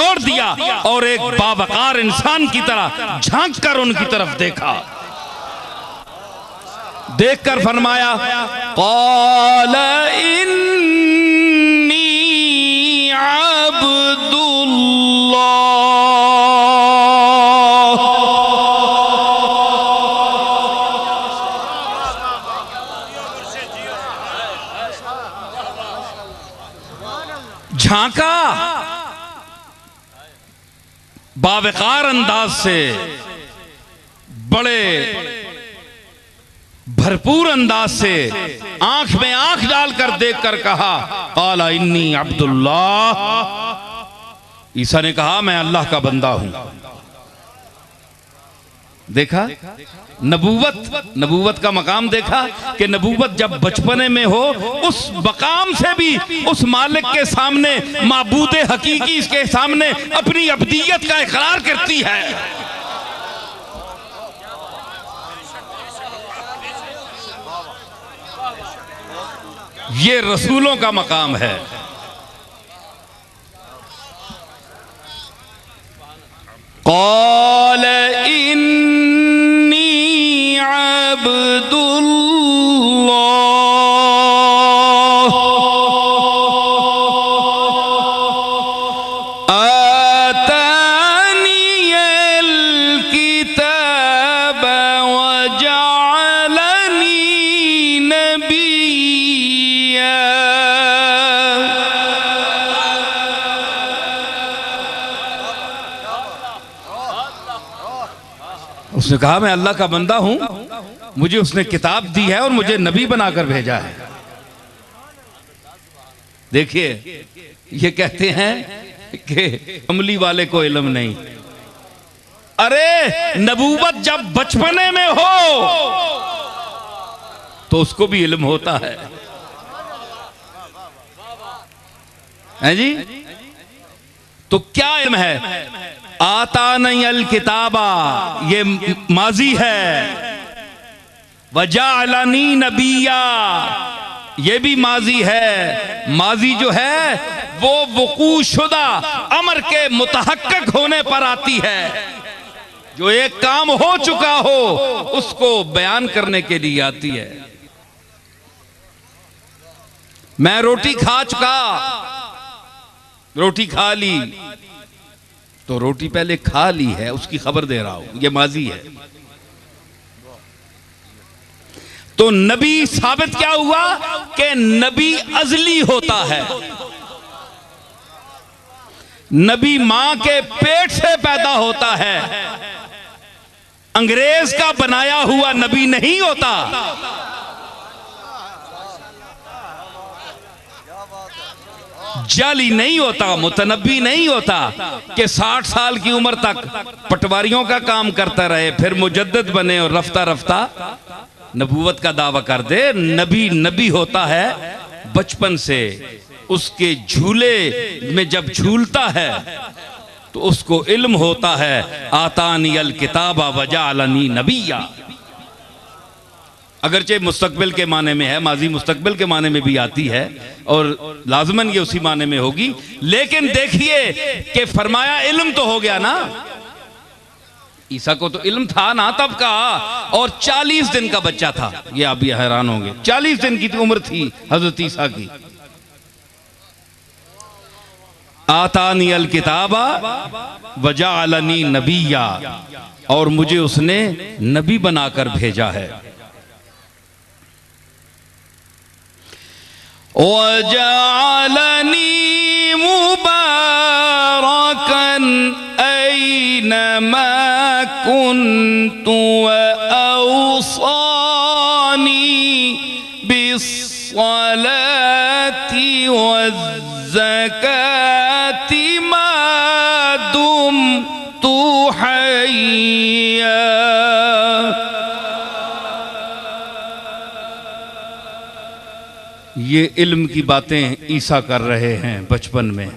छोड़ दिया और एक बावकार इंसान की तरह झांक कर उनकी तरफ देखा। देखकर फरमाया, क़ाल इन्नी अब्दुल्लाह। झांका बावकार अंदाज से, बड़े भरपूर अंदाज से, आंख में आंख डालकर देखकर कहा, क़ाला इन्नी अब्दुल्लाह। ईसा ने कहा, मैं अल्लाह का बंदा हूं। देखा नबूवत का मकाम देखा कि नबूवत जब बचपने में हो, उस मकाम से भी उस मालिक के सामने, माबूद हकीकी के सामने अपनी अब्दियत का इकरार करती है। ये रसूलों का मकाम है। क़ाल इन्नी अब्दुल्लाह आतानियल किताब वजअलनी नबिय्या। उसने कहा, मैं अल्लाह का बंदा हूं, मुझे उसने किताब दी है और मुझे नबी बनाकर भेजा है। देखिए, ये कहते हैं कि अमली वाले को इल्म नहीं। अरे नबूवत जब बचपने में हो तो उसको भी इल्म होता है जी। तो क्या इल्म है? आतानी अल किताबा, ये माजी है। वजअलनी नबिय्या, ये भी माजी है। माजी जो है वो वकूशुदा अमर के मुतहक्किक होने पर आती है। जो एक काम हो चुका हो उसको बयान करने के लिए आती है। मैं रोटी खा चुका, रोटी खा ली, तो रोटी पहले खा ली है, उसकी खबर दे रहा हूं, ये माजी है। तो नबी साबित क्या हुआ कि नबी अजली होता है। नबी मां के पेट से पैदा होता है, अंग्रेज का बनाया हुआ नबी नहीं होता। जाली नहीं होता, मुतनब्बी नहीं होता कि 60 साल की उम्र तक पटवारियों का काम करता रहे, फिर मुजद्दिद बने और रफ्ता रफ्ता नबूवत का दावा कर दे। नबी नबी होता है बचपन से। उसके झूले में जब झूलता है तो उसको इल्म होता है। आतानी अल किताबा वजअलनी नबिय्या। अगरचे मुस्तकबिल के माने में है, माजी मुस्तकबिल के माने में भी आती है और लाजमन ये उसी माने में होगी। लेकिन देखिए कि फरमाया इल्म तो हो गया ना। ईसा को तो इल्म था ना तब का, और 40 दिन का बच्चा था। ये आप भी हैरान होंगे, 40 दिन की उम्र थी हजरत ईसा की। आतानी अल किताबा वजअलनी नबिय्या, और मुझे उसने नबी बनाकर भेजा है। वजअलनी मुबारकन ऐनमा कुन्तु वअौसानी बिस्सलाति वज़्ज़काति मा दुम्तु हय्या। ये इल्म की बातें ईसा कर रहे हैं बचपन में।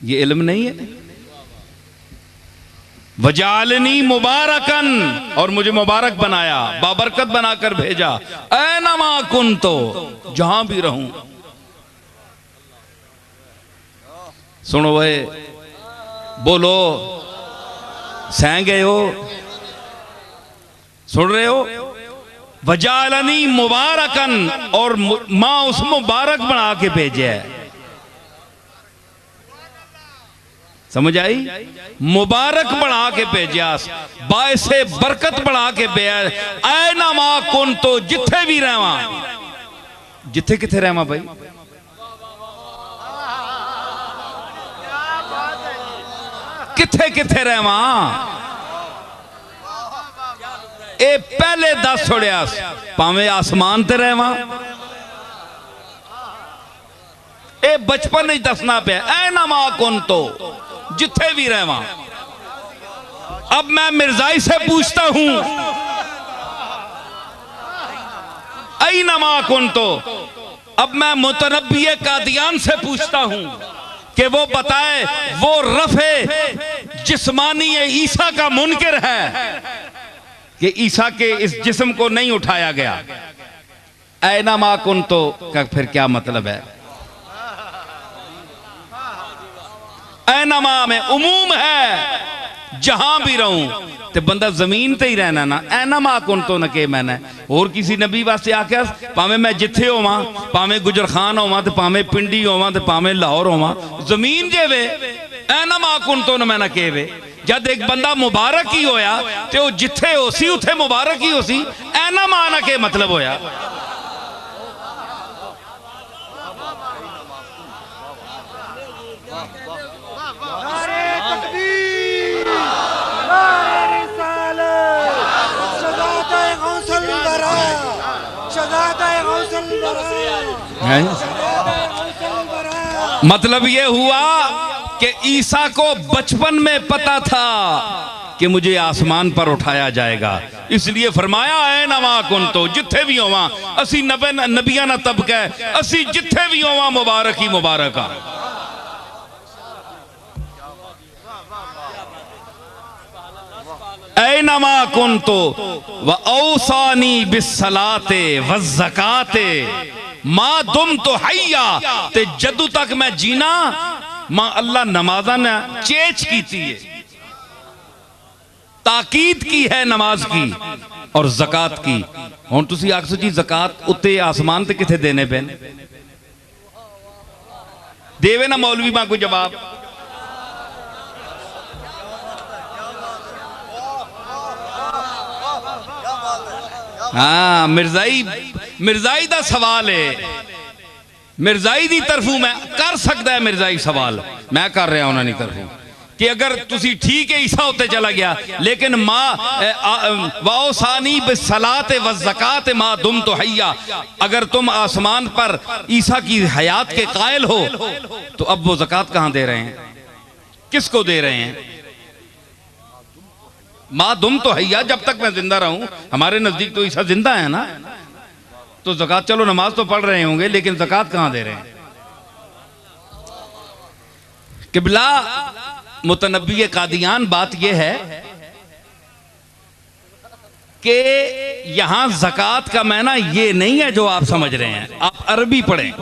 ये इल्म नहीं है। वजालनी मुबारकन, और मुझे मुबारक बनाया, बाबरकत बनाकर भेजा। ऐनमा कुन्तो, जहां भी रहूं। सुनो वे, बोलो, सह गए हो, सुन रहे हो? वजालनी मुबारकन, और मां उस मुबारक बना के भेजे है। समझ आई? मुबारक बना के भेजा, बायसे बरकत बना के भेजा। ऐ ना मां कुन, तो जिथे भी रहवा, जिथे किथे रहवा भाई, किथे किथे रहवा, ए पहले दस छोड़िया, भावे आसमान ते रहवा, ए बचपन ही दसना पे, ऐ ना मां कुन, तो जिथे भी रहवा। अब मैं मिर्जाई से पूछता हूं, ऐ ना मां कुन, तो अब मैं मुतनब्बी कादियान से पूछता हूं कि वो बताए वो रफ़े जिस्मानी ईसा का मुनकिर है कि ईसा के इस जिस्म को नहीं उठाया गया। ऐना मा कुन, तो का फिर क्या मतलब है? ऐना मा में उमूम है, जहां भी रहूं ते बंदा जमीन ते ही रहना ना। ऐना मा कुन, तो न के मैंने और किसी नबी वास्ते आख्या, भावे मैं जिथे होवां, भावे गुजर खान होवां, ते भावे पिंडी होवां, ते भावे लाहौर होवां, जमीन जे वे ऐना मा कुन, तो न मैं न के वे। जब एक बंदा मुबारक ही होया ते वो जिथे हो सी उथे मुबारक ही हो सी। ऐना मा न के मतलब होया। मतलब यह हुआ कि ईसा को बचपन में पता था कि मुझे आसमान पर उठाया जाएगा, इसलिए फरमाया है नवा कुन, तो जिथे भी होवा, असी नबिया ना तबका, असी जिथे भी होवा मुबारक ही मुबारक आ। ऐ नमा कुन, तो व औसानी बिस्सलाते व ज़काते मां दुम तो हैया, ते जदू तक मैं जीना मां अल्लाह नमाजा ने चेच की थी, ताकीद की है नमाज की और ज़कात की। हुण तुसी आखो जी ज़कात उत्ते आसमान ते किथे देने पैन, देवे ना मौलवी मां कोई जवाब। हाँ, मिर्जाई दा सवाल है, मिर्जाई दी तरफों मैं कर सकता है, मिर्जाई सवाल मैं कर रहा उन्होंने तरफों कि अगर तुसी ठीक है ईसा होते चला गया, लेकिन माँ वाओसानी बिस्सलात व ज़कात माँ दुम तो हैया, अगर तुम आसमान पर ईसा की हयात के कायल हो तो अब वो ज़कात कहाँ दे रहे हैं, किसको दे रहे हैं? माँ दुम तो हैया, जब तक मैं जिंदा रहूं, हमारे नजदीक तो ईसा जिंदा है ना, तो ज़कात चलो नमाज तो पढ़ रहे होंगे, लेकिन ज़कात कहां दे रहे हैं? किबला मुतनब्बी कादियान बात यह है कि यहां ज़कात का मायना ये नहीं है जो आप समझ रहे हैं। आप अरबी पढ़ें,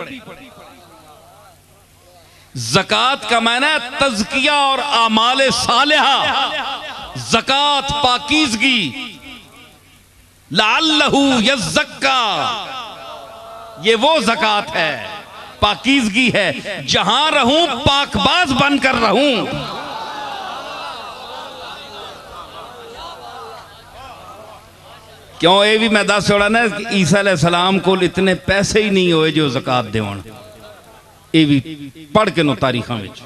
ज़कात का मायना है तज़किया और आमाले सालिहा। ज़कात पाकीज़गी, लअल्लहु यज़्ज़क्का, ये वो ज़कात है, पाकीज़गी है, जहां रहूं पाकबाज बनकर रहूं। क्यों ये भी मैं दस छोड़ा ना कि ईसा अलैहिस्सलाम को इतने पैसे ही नहीं होए जो ज़कात देवन, ये भी पढ़ के नो तारीखां विच।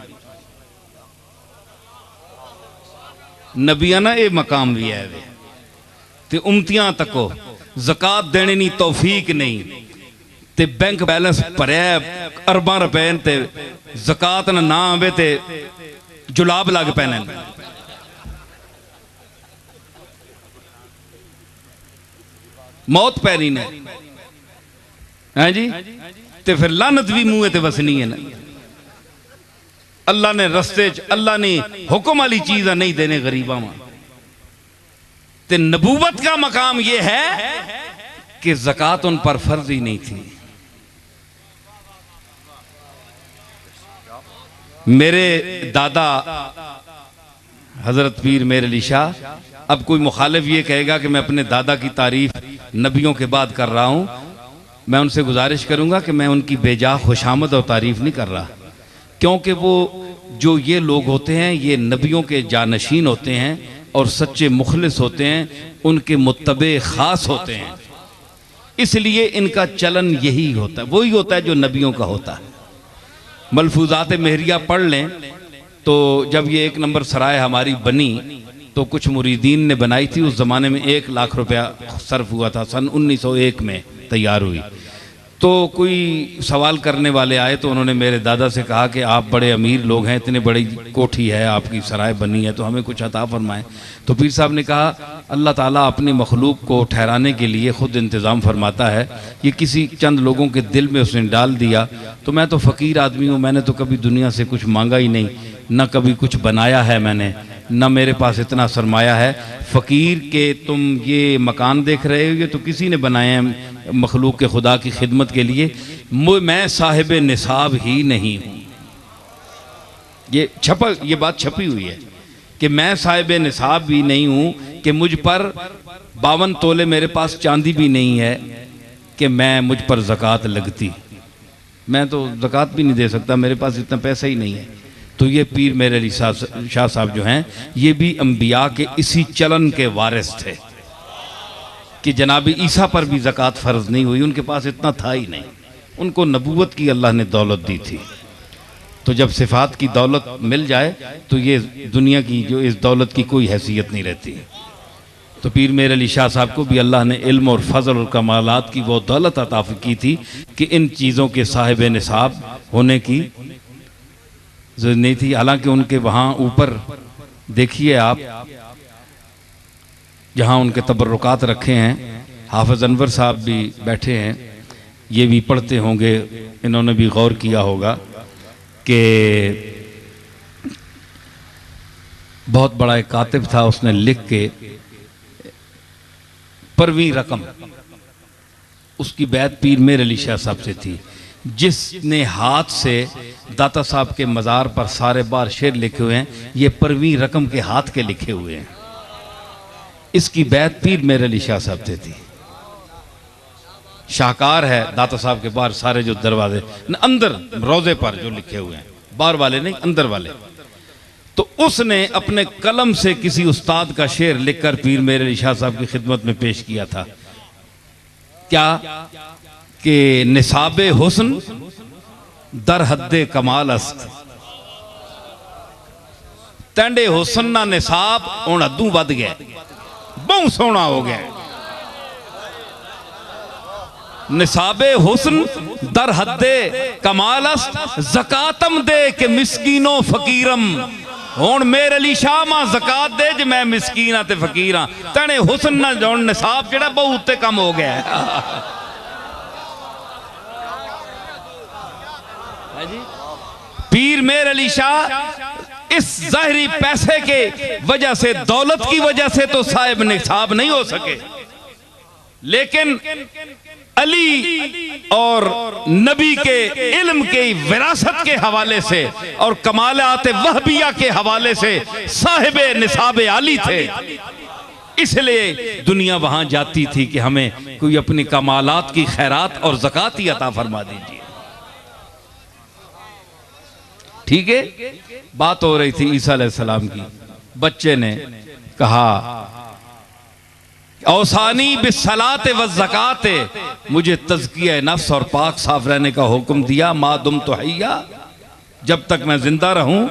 नबियां ना ये मकाम भी है वे, ते उम्मतियां तको ज़कात देने नी तौफीक नहीं, ते बैंक बैलेंस भरिया अरबां रुपए ते ज़कात ना आवे ते जुलाब लग पैने। मौत पैनी ने है जी, ते फिर लानत भी मुंह ते वसनी है ना। अल्लाह ने रस्ते च, अल्लाह ने हुक्म वाली चीज नहीं देने गरीबा में। ते नबूवत का मकाम यह है कि ज़कात उन पर फर्ज ही नहीं थी। मेरे दादा हज़रत पीर मेर अली शाह, अब कोई मुखालिफ ये कहेगा कि मैं अपने दादा की तारीफ नबियों के बाद कर रहा हूँ, मैं उनसे गुजारिश करूँगा कि मैं उनकी बेजा खुशामद और तारीफ नहीं कर रहा, क्योंकि वो जो ये लोग होते हैं ये नबियों के जानशीन होते हैं और सच्चे मुखलिस होते हैं, उनके मुत्तबे ख़ास होते हैं, इसलिए इनका चलन यही होता है, वही होता है जो नबियों का होता है। मलफूजात महरिया पढ़ लें तो जब ये 1 नंबर सराय हमारी बनी तो कुछ मुरीदीन ने बनाई थी, उस ज़माने में 1 लाख रुपया सर्फ हुआ था, सन 1901 में तैयार हुई। तो कोई सवाल करने वाले आए तो उन्होंने मेरे दादा से कहा कि आप बड़े अमीर लोग हैं, इतनी बड़ी कोठी है, आपकी सराय बनी है, तो हमें कुछ अता फरमाएं। तो पीर साहब ने कहा अल्लाह ताला अपनी मखलूक को ठहराने के लिए ख़ुद इंतज़ाम फरमाता है, ये किसी चंद लोगों के दिल में उसने डाल दिया। तो मैं तो फ़कीर आदमी हूँ, मैंने तो कभी दुनिया से कुछ मांगा ही नहीं, न कभी कुछ बनाया है मैंने, न मेरे पास इतना सरमाया है। फ़कीर के तुम ये मकान देख रहे हो, ये तो किसी ने बनाए हैं मखलूक के खुदा की खिदमत के लिए, मैं साहिब निसाब ही नहीं हूँ। ये बात छपी हुई है कि मैं साहिब निसाब भी नहीं हूँ, कि मुझ पर 52 तोले मेरे पास चांदी भी नहीं है कि मैं मुझ पर ज़कात लगती, मैं तो ज़कात भी नहीं दे सकता, मेरे पास इतना पैसा ही नहीं है। तो ये पीर मेरे अली शाह साहब जो हैं ये भी अंबिया के इसी चलन के वारिस थे कि जनाब ईसा पर भी ज़कात फ़र्ज नहीं हुई, उनके पास इतना था ही नहीं, उनको नबूवत की अल्लाह ने दौलत दी थी। तो जब सिफ़ात की दौलत मिल जाए तो ये दुनिया की जो इस दौलत की कोई हैसियत नहीं रहती। तो पीर मेर अली शाह साहब को भी अल्लाह ने इल्म और फजल और कमालात की वो दौलत अता की थी कि इन चीज़ों के साहिब निसाब होने की ज़रूरत नहीं थी। हालांकि उनके वहाँ ऊपर देखिए आप, जहाँ उनके तबर्रुकात रखे हैं, हाफिज़ अनवर साहब भी बैठे हैं, ये भी पढ़ते होंगे, इन्होंने भी गौर किया होगा कि बहुत बड़ा एक कातिब था, उसने लिख के 15वीं रकम उसकी बैत पीर मेर अली शाह साहब से थी, जिसने हाथ से दाता साहब के मज़ार पर सारे बार शेर लिखे हुए हैं, ये 15वीं रकम के हाथ के लिखे हुए हैं। इसकी बैत पीर मेर अली शाह साहब से थी। शाहकार है दाता साहब के बाहर सारे जो दरवाजे अंदर रोजे पर जो लिखे हुए हैं, बाहर वाले नहीं अंदर वाले, तो उसने अपने कलम से किसी उस्ताद का शेर लिखकर पीर मेर अली शाह साहब की खिदमत में पेश किया था। क्या कि निसाबे हुस्न दर हद्दे कमाल अस्त, तेंडे हुस्न ना निसाब हुण हद्दों वध गया, बहुत सोहना हो गया। निसाबे हुस्न दर हद्दे कमाल अस्त, ज़कातम दे के मिस्कीनो फकीरम, हुण मेरे अली शाह मां ज़कात दे जे मैं मिस्कीन हां ते फकीर हां, तेने हुस्न ना हुण निसाब जिहड़ा बहुत ते कम हो गया है। पीर मेर अली शाह इस ज़ाहिरी पैसे के वजह से, दौलत की वजह से तो साहिब निसाब नहीं हो सके, लेकिन अली और नबी के इल्म के विरासत के हवाले से और कमालात वहबिया के हवाले से साहिब निसाब आली थे। इसलिए दुनिया वहां जाती थी कि हमें कोई अपनी कमालात की खैरात और ज़कात ही अता फरमा दीजिए। ठीक है, बात हो रही थी ईसा अलैहिस्सलाम की, बच्चे ने कहा औसानी बिस्सलाते व ज़काते, मुझे तज़किया नफ्स और पाक साफ रहने का हुक्म दिया, मा दुम तो हैया, जब तक मैं जिंदा रहूं।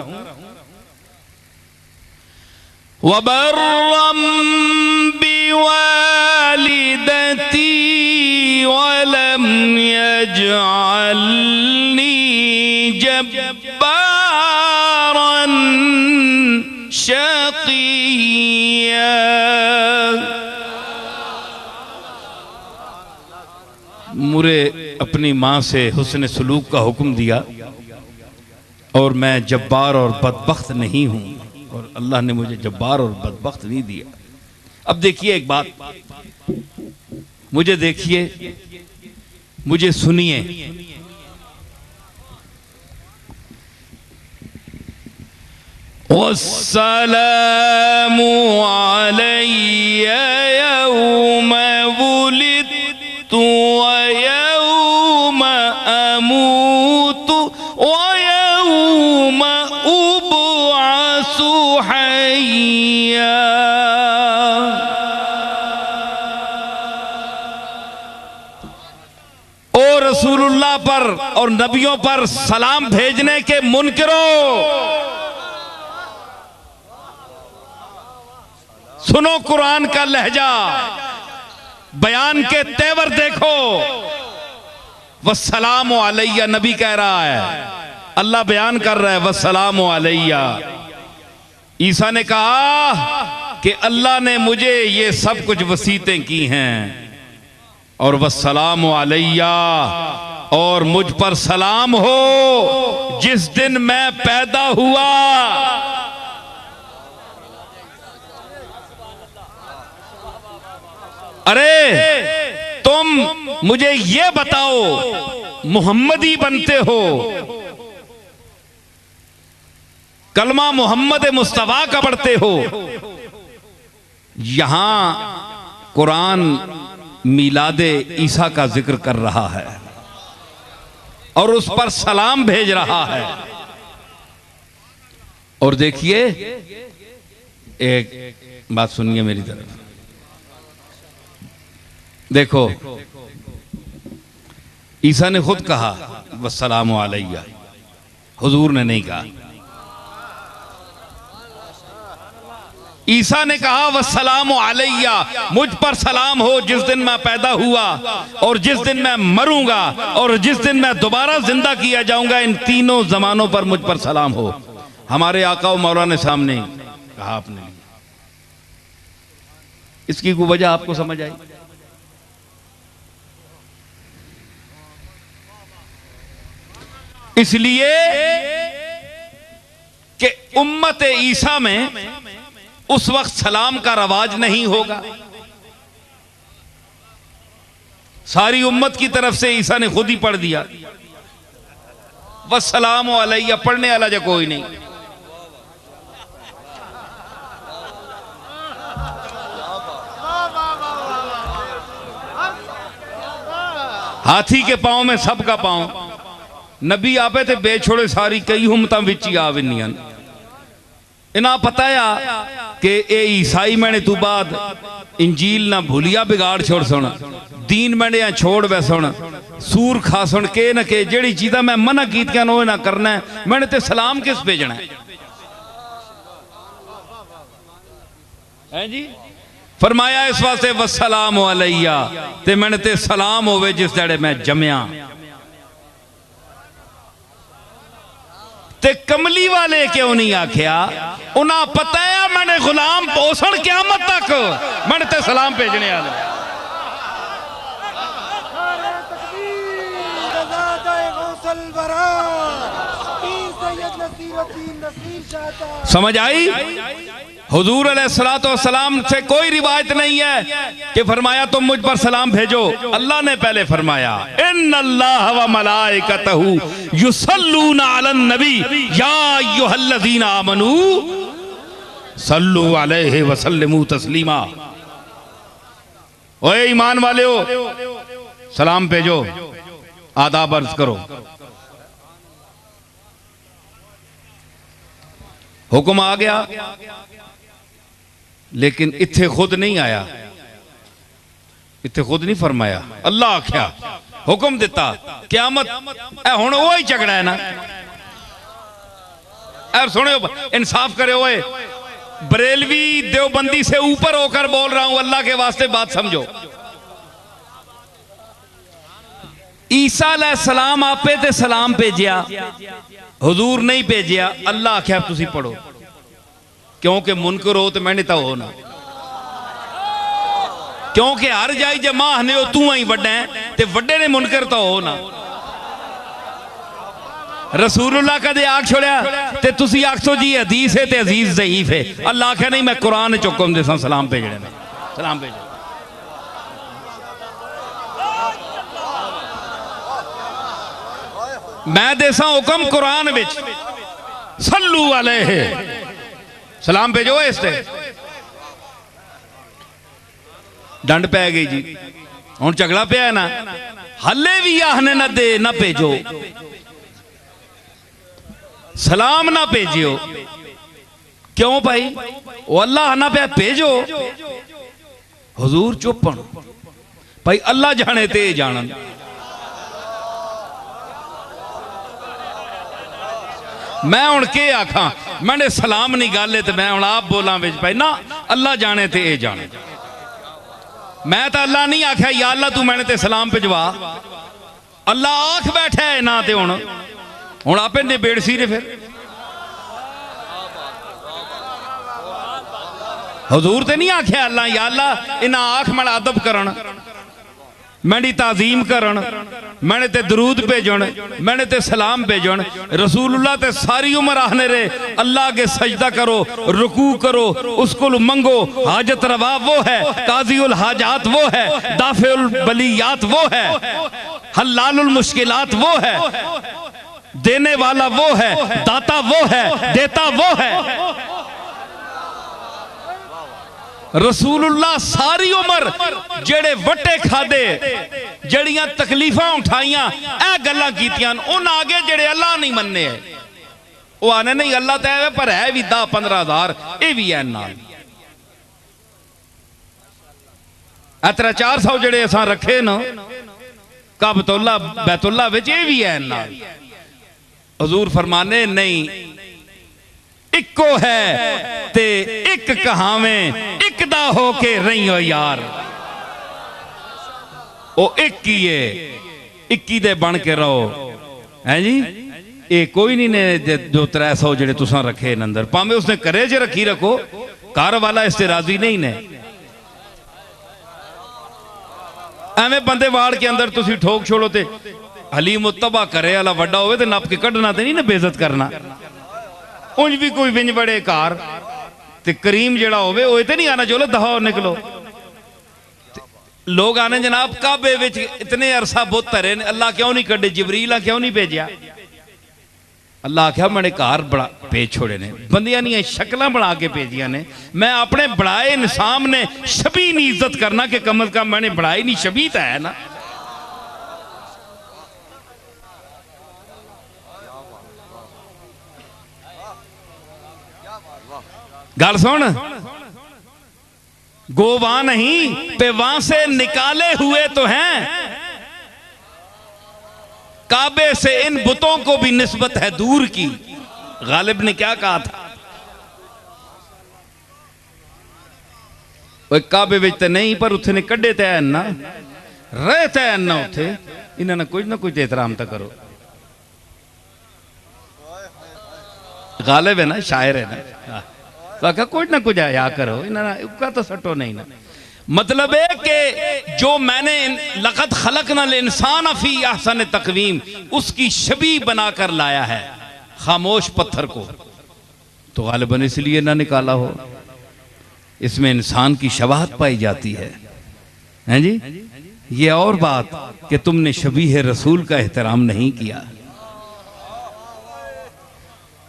वबर्रम बिवालिदती वलम यजअलनी जब्बारन शक़िय्या, मुझे अपनी माँ से हुस्न सलूक का हुक्म दिया और मैं जब्बार और बदबख्त नहीं हूँ, और अल्लाह ने मुझे जब्बार और बदबख्त नहीं दिया। अब देखिए एक बात, मुझे देखिए, मुझे सुनिए, वस्सलामु अलैया यौम वुलिदतु व यौम अमूतु व यौम उबअसु हय्या। ओ रसूलुल्लाह पर और नबियों पर सलाम भेजने के मुनकिरों, सुनो कुरान का लहजा, बयान के तेवर देखो। वस्सलामु अलैया नबी कह रहा है, अल्लाह बयान कर रहा है वस्सलामु अलैया। ईसा ने कहा कि अल्लाह ने मुझे ये सब कुछ वसीयतें की हैं, और वस्सलामु अलैया, और मुझ पर सलाम हो जिस दिन मैं पैदा हुआ। अरे तुम मुझे ये बताओ, मुहम्मदी बनते हो, कलमा मोहम्मद मुस्तफा का पढ़ते हो। यहां कुरान मिलादे ईसा का जिक्र कर रहा है और उस पर सलाम भेज रहा है। और देखिए, एक बात सुनिए मेरी तरफ, देखो ईसा ने खुद कहा वस्सलामु अलैया, हुजूर ने नहीं कहा। ईसा ने कहा वस्सलामु अलैया, मुझ पर सलाम हो जिस दिन मैं पैदा हुआ और जिस दिन मैं मरूंगा और जिस दिन मैं दोबारा जिंदा किया जाऊंगा। इन तीनों जमानों पर मुझ पर सलाम हो। हमारे आका मौला ने सामने कहा अपने लिए। इसकी कोई वजह आपको समझ आई? इसलिए कि उम्मत ईसा में उस वक्त सलाम का रवाज नहीं होगा। सारी उम्मत की तरफ से ईसा ने खुद ही पढ़ दिया वस्सलामु अलैया, पढ़ने वाला जो कोई नहीं। हाथी के पांव में सबका पांव। नबी आपे ते बेछोड़े सारी कई हुमतां विच ही आविनियां। इना पता है कि ए ईसाई मैंने तू बाद इंजील ना भूलिया बिगाड़ छोड़ सुन, दीन मैंने छोड़ वे सुन, सूर खा सुन के न के जेड़ी चीज़ा मैं मना कीतियां ओह ना करना है। मैंने ते सलाम किस भेजना है जी? फरमाया इस वास्ते वस्सलामु अलैया, ते मैंने ते सलाम होवे जिस जड़े मैं जमया। ते कमली वाले क्यों नहीं आख्या? उन्हें पता है मैंने गुलाम पोषण क़यामत तक मैंने ते सलाम भेजने वाले। समझ आई? हुजूर अलैहिस्सलाम से कोई रिवायत नहीं है कि फरमाया तुम मुझ पर सलाम भेजो। अल्लाह ने पहले फरमाया इन्नल्लाह व मलाइकतहु युसल्लूना अलन नबी या अय्युहल्लज़ीना आमनू सल्लु अलैहि व सल्लिमू तस्लीमा। ओए ईमान वाले हो, सलाम भेजो, आदाब अर्ज करो। हुक्म आ गया, लेकिन इत्थे खुद नहीं आया, इत्थे खुद नहीं फरमाया। अल्लाह आख्या, हुक्म दिता, क़यामत हुण वो ही झगड़ा है ना। सुनो, इंसाफ करे। ओए बरेलवी देवबंदी से ऊपर होकर बोल रहा हूं, अल्लाह के वास्ते बात समझो। ईसा अलैहिस्सलाम आपे ते सलाम भेजिया, हुजूर नहीं भेजिया। अल्लाह आख्या तुसी पढ़ो, क्योंकि मुनकर हो तो मैंने तो हो ना, क्योंकि हर जाई जे मां ने तू ही वड्डा है ते वड्डे ने मुनकर तो हो ना। रसूलुल्लाह कदे आख छोड़िया ते तुसी आखो जी हदीस है ते अजीज ज़ईफ है। अल्लाह आख्या नहीं, मैं कुरान च हुक्म देसा सलाम भेजने में, सलाम भेजो। मैं देसा हुक्म कुरान विच सल्लू अलैहि सलाम भेजो इस ते डंड पै गई जी हुण झगड़ा पिया ना हले भी आखने ना दे ना भेजो सलाम ना भेजियो क्यों भाई वो अल्लाह ना पे भेजो हुजूर चुपन भाई अल्लाह जाने ते जानन मैं हुण के आखा मैंने सलाम नहीं गल है तो मैं हुण आप बोला विच भाई ना अल्लाह जाने ते जाने मैं तो अल्लाह नहीं आख्या या अल्लाह तू मैंने ते सलाम भिजवा अल्लाह आख बैठा है ना ते हुण आपे निबेड़ सी रे फिर हुजूर ते नहीं आख्या अल्लाह या अल्लाह इन्हां आख मैं अदब करन मैंने ताजीम करन मैंने ते दरूद भेजन मैंने ते सलाम भेजन रसूलुल्लाह ते सारी उम्र आखने रे अल्लाह के सजदा करो रुकू करो उसको मंगो हाजत रवा वो है काजीउल हाजात वो है दाफिउल बलियात वो है हल्लालुल मुश्किलात वो है देने वाला वो है दाता वो है देता वो है रसूलुल्लाह सारी उम्र जेड़े वटे खादे जड़ियां तकलीफां उठाइयां ए गल्लां कीतियां उन आगे जेड़े अल्लाह नहीं मन्ने वो आने नहीं अल्लाह तो है पर है भी 10-15 हज़ार ये भी है नाल इतरा 400 जेड़े असां रखे न काबतुल्ला बैतुल्ला विच ये भी है नाल हुजूर फरमाने नहीं इको है ते एक कहावें एक दा होके रही हो यार ओ एक ही है इक्की दे बन के रहो हैं जी ये कोई नहीं ने जो 300 जेड़े तुसां रखे न अंदर भावें उसने करे च रखी रखो घर वाला इससे राजी नहीं ने एवें बंदे वाड़ के अंदर तुसी ठोक छोड़ो ते हली मुत्तबा करे वाला वड्डा होवे ते नप के कढ़ना ते नहीं ना बेइज्जत करना उंज भी कोई विंज बड़े कार ते करीम जेड़ा होवे ओए ते नहीं आना चलो दहा निकलो लोग आने जनाब काबे विच इतने अरसा बुत धरे अल्लाह क्यों नहीं कड्डे जिबरील क्यों नहीं भेजा अल्लाह आख्या मैंने कार बड़ा भेज छोड़े ने बंदियां नहीं शक्लां बना के भेजियां ने मैं अपने बड़ाए इंसान ने शबी नहीं इज्जत करना कि कम अज कम मैंने बड़ाई नहीं शबी तो है ना गल सुन गोवा नहीं पे वहां से निकाले हुए तो हैं काबे से इन बुतों को भी निस्बत है दूर की गालिब ने क्या कहा था वो काबे विच नहीं पर उथे ने कड्डे तय ना रहे तय ना उथे इन्होंने कुछ ना कुछ एहतराम तो करो गालिब है ना शायर है ना तो कुछ ना कुछ आया करो इन्होंने तो सटो नहीं ना मतलब है कि जो मैंने लक़द खलक़नल इंसान फी अहसन तक़वीम उसकी शबी बनाकर लाया है खामोश पत्थर को तो गालिबन इसलिए ना निकाला हो इसमें इंसान की शबाहत पाई जाती है हैं जी ये और बात कि तुमने शबीह रसूल का एहतराम नहीं किया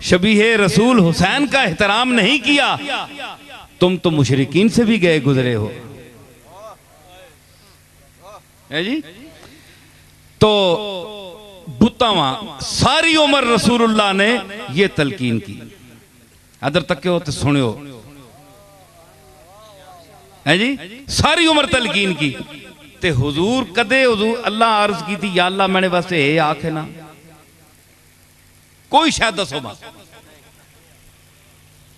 शबीह रसूल हुसैन का एहतराम नहीं किया तुम तो मुशरिकीन से भी गए गुजरे हो है जी तो बुतावा सारी उम्र रसूलुल्लाह ने ये तलकीन की अदर तक हो तो सुनियो है जी सारी उम्र तलकीन की ते हुजूर कदे हुजूर अल्लाह अर्ज की थी या अल्लाह मैंने वास्ते ये आखे ना कोई शायद दसो मत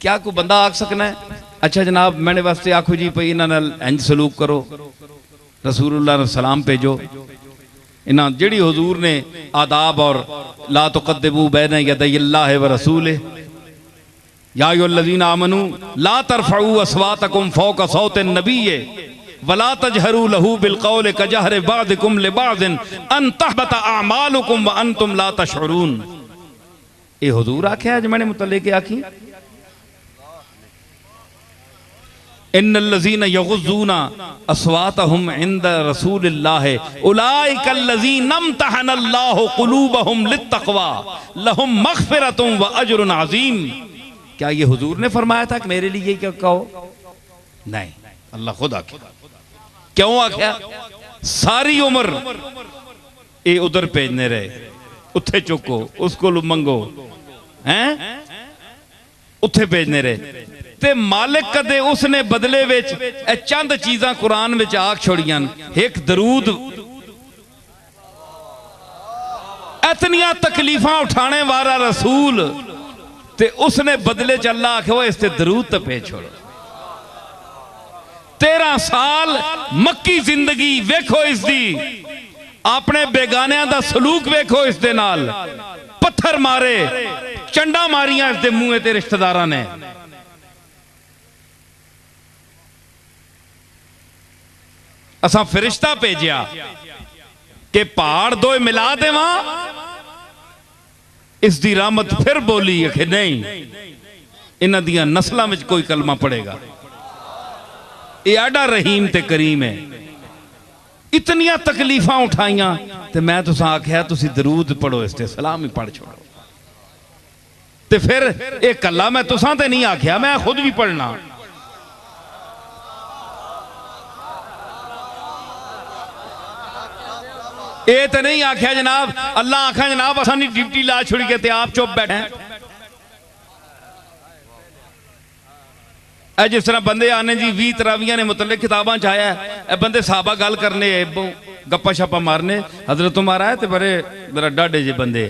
क्या कोई बंदा आख सकना है अच्छा जनाब मैंने वास्ते आखो जी भाई इन्हां नाल इंज सलूक करो रसूलुल्लाह ने सलाम भेजो इन्हां जेड़ी हुजूर ने आदाब और ला तुक़द्दिमू बैन यदैल्लाहि व रसूलिहि या अय्युहल्लज़ीना आमनू ला तरफ़ऊ अस्वातकुम फ़ौक़ सौतिन नबिय्य वला तजहरू लहू बिलक़ौल कजहरि बअदिकुम लिबअदिन अन तहबत अअमालुकुम व अंतुम ला तशऊरून ये हुजूर आख्या आज मैंने मुतल्लिक़ आखी इन्नल्लज़ीना यग़ुज़्ज़ूना अस्वातहुम इंद रसूलिल्लाह उलाइकल्लज़ीना इम्तहनल्लाहु क़ुलूबहुम लित्तक़वा लहुम मग़फ़िरतुन व अज्रुन अज़ीम क्या ये हुजूर ने फरमाया था कि मेरे लिए क्या कहो? नहीं, अल्लाह खुद आख्या। क्यों आख्या? सारी उम्र ये उधर भेजने रहे, उत्थे चुको, उसको मंगो, हैं उत्थे भेजने रहे। ते मालिक कदे उसने बदले विच चंद चीज़ां कुरान विच आख छोड़ियां। एक दरूद, इतनियां तकलीफां उठाने वाला रसूल, ते उसने बदले च अल्लाह आखे इस ते दरूद तो भेज छोड़ो। 13 साल मक्की जिंदगी वेखो इसदी, अपने बेगानियां दा सलूक वेखो इस दे नाल। पत्थर मारे, चंडा मारियां इस दे मुंह ते रिश्तेदारां ने। असा फरिश्ता भेजिया कि पहाड़ दो मिला देवा। इस दी रहमत फिर बोली कि नहीं, इन्हां दियां नस्लां विच कोई कलमा पड़ेगा। ये आडा रहीम ते करीम है। इतनियां तकलीफां उठाइयां ते मैं तुसां आख्या तुसी दरूद पढ़ो, इस ते सलाम ही पढ़ छोड़ो। ते फिर ये कला मैं तुसां ते नहीं आख्या, मैं खुद भी पढ़ना। ये तो नहीं आख्या जनाब, अल्लाह आखा जनाब असानी ड्यूटी ला छुड़ी के ते आप चुप बैठे। जिस तरह बंदे आने जी 20 तरावियां ने मुतल्लिक किताबां च आया है, बंदे साहबा गल करने, गप्पा शप्पा मारने। हजरत उमर आए तो बड़े मेरा डाडे जे बंदे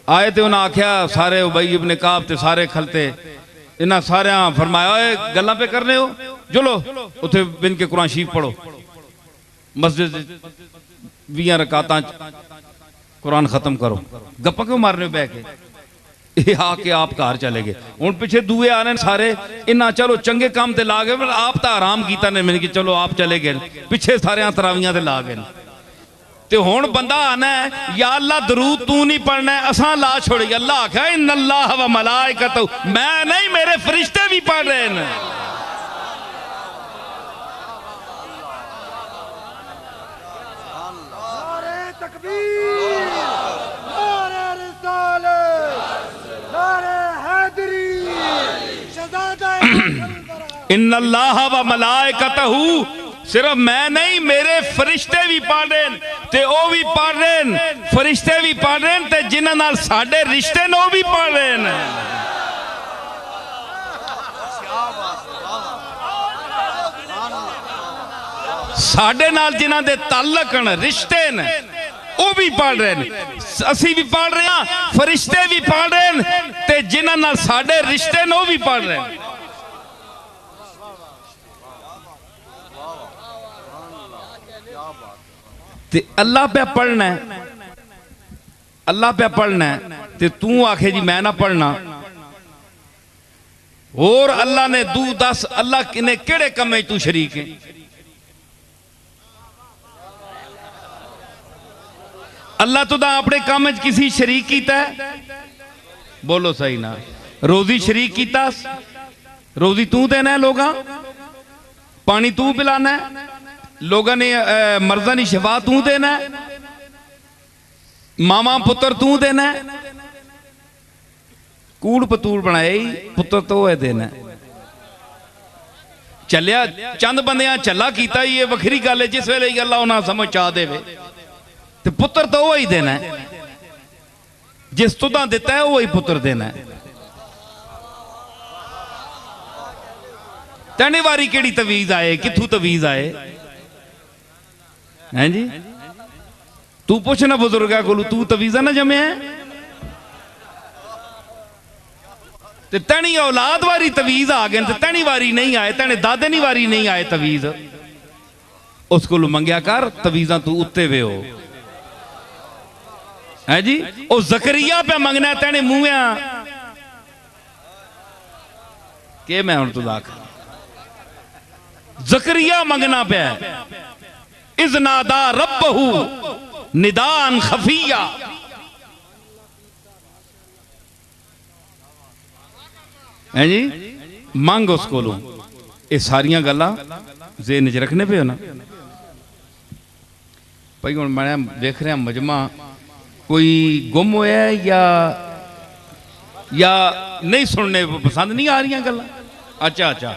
आए, तो उन्हें आख्या सारे उबई इब्न काब ते सारे खलते, इन्हें सारे फरमाया गल्लां पे करने हो, चलो उथे बिन के कुरान शरीफ पढ़ो। मस्जिद 20 रकातां कुरान खत्म करो। गप्पा क्यों मारने बह के? आके आप घर चले गए। हूँ पिछे दूए आ रहे सारे, इन्ना चलो चंगे काम ते ला गए, आप तो आराम किया ने मैंने कि चलो आप चले गए। पिछे सारे तरावियां ते ला गए। तो हुण बंदा आना है या अल्लाह दरूद तू नहीं पढ़ना है, असा ला छोड़ी। अल्लाह आख्या इन्नल्लाह व मलाइकतहू, मैं नहीं मेरे फरिश्ते भी पढ़ रहे हैं। इन्नल्लाह व मलाइकतहू, सिर्फ मैं नहीं मेरे फरिश्ते भी पढ़ रहे हैं, ते ओ भी पढ़ रहे हैं, फरिश्ते भी पढ़ रहे हैं, ते जिन्हां नाल साडे रिश्ते ने ओ भी पढ़ रहे हैं। साडे नाल जिन्हां दे ताल्लुक न, रिश्ते न, ओ भी पढ़ रहे हैं, असी भी पढ़ रहे हैं, फरिश्ते भी पढ़ रहे हैं, ते जिन्हां नाल साडे रिश्ते ने ओ भी पढ़ रहे हैं। ते अल्लाह पे पढ़ना है, अल्लाह पे पढ़ना है, ते तू आखे जी मैं ना पढ़ना। और अल्लाह ने तू दस अल्लाह ने केड़े कम तू शरीक है? अल्लाह तो अपने काम किसी शरीक कीता है? बोलो सही ना। रोजी शरीक कीता? रोजी तू देना है, लोग पानी तू पिलाना है, लोगों ने मर्जा की शफा तू देना है, मामा पुत्र तू देना है, कूड़ पतूड़ बनाए पुत्र तो है देना। चलिया चंद बंदियां चला किया, ये वखरी गल है, जिस वेले अल्लाह उन्हें समझ चा दे तो पुत्र तो वही देना है, जिस तुदा दिता है वही पुत्र देना है। तैनी वारी केड़ी तवीज आए, किथू तवीज आए हैं जी? तू पूछना बुजुर्गा को, तू तवीजा ना जमे है? ते तैनी औलाद वारी तवीज आ गए, तैनी वारी नहीं आए, तैने दादे नी वारी नहीं आए तवीज। उसको मंगया कर तवीजा तू उत्ते वे हो है जी। ओ जकरिया पे मंगना तेने मुंह के मैं हूं तुदा जकरिया मंगना पे इज़नादा रब्बहू निदान खफिया। है जी मंग उस को ये सारिया गल्लां ज़हन च रखने पे हो ना भाई। हुण मैं देख रहा मजमा कोई गुम होया या नहीं सुनने पसंद नहीं आ रही गल्लां। अच्छा अच्छा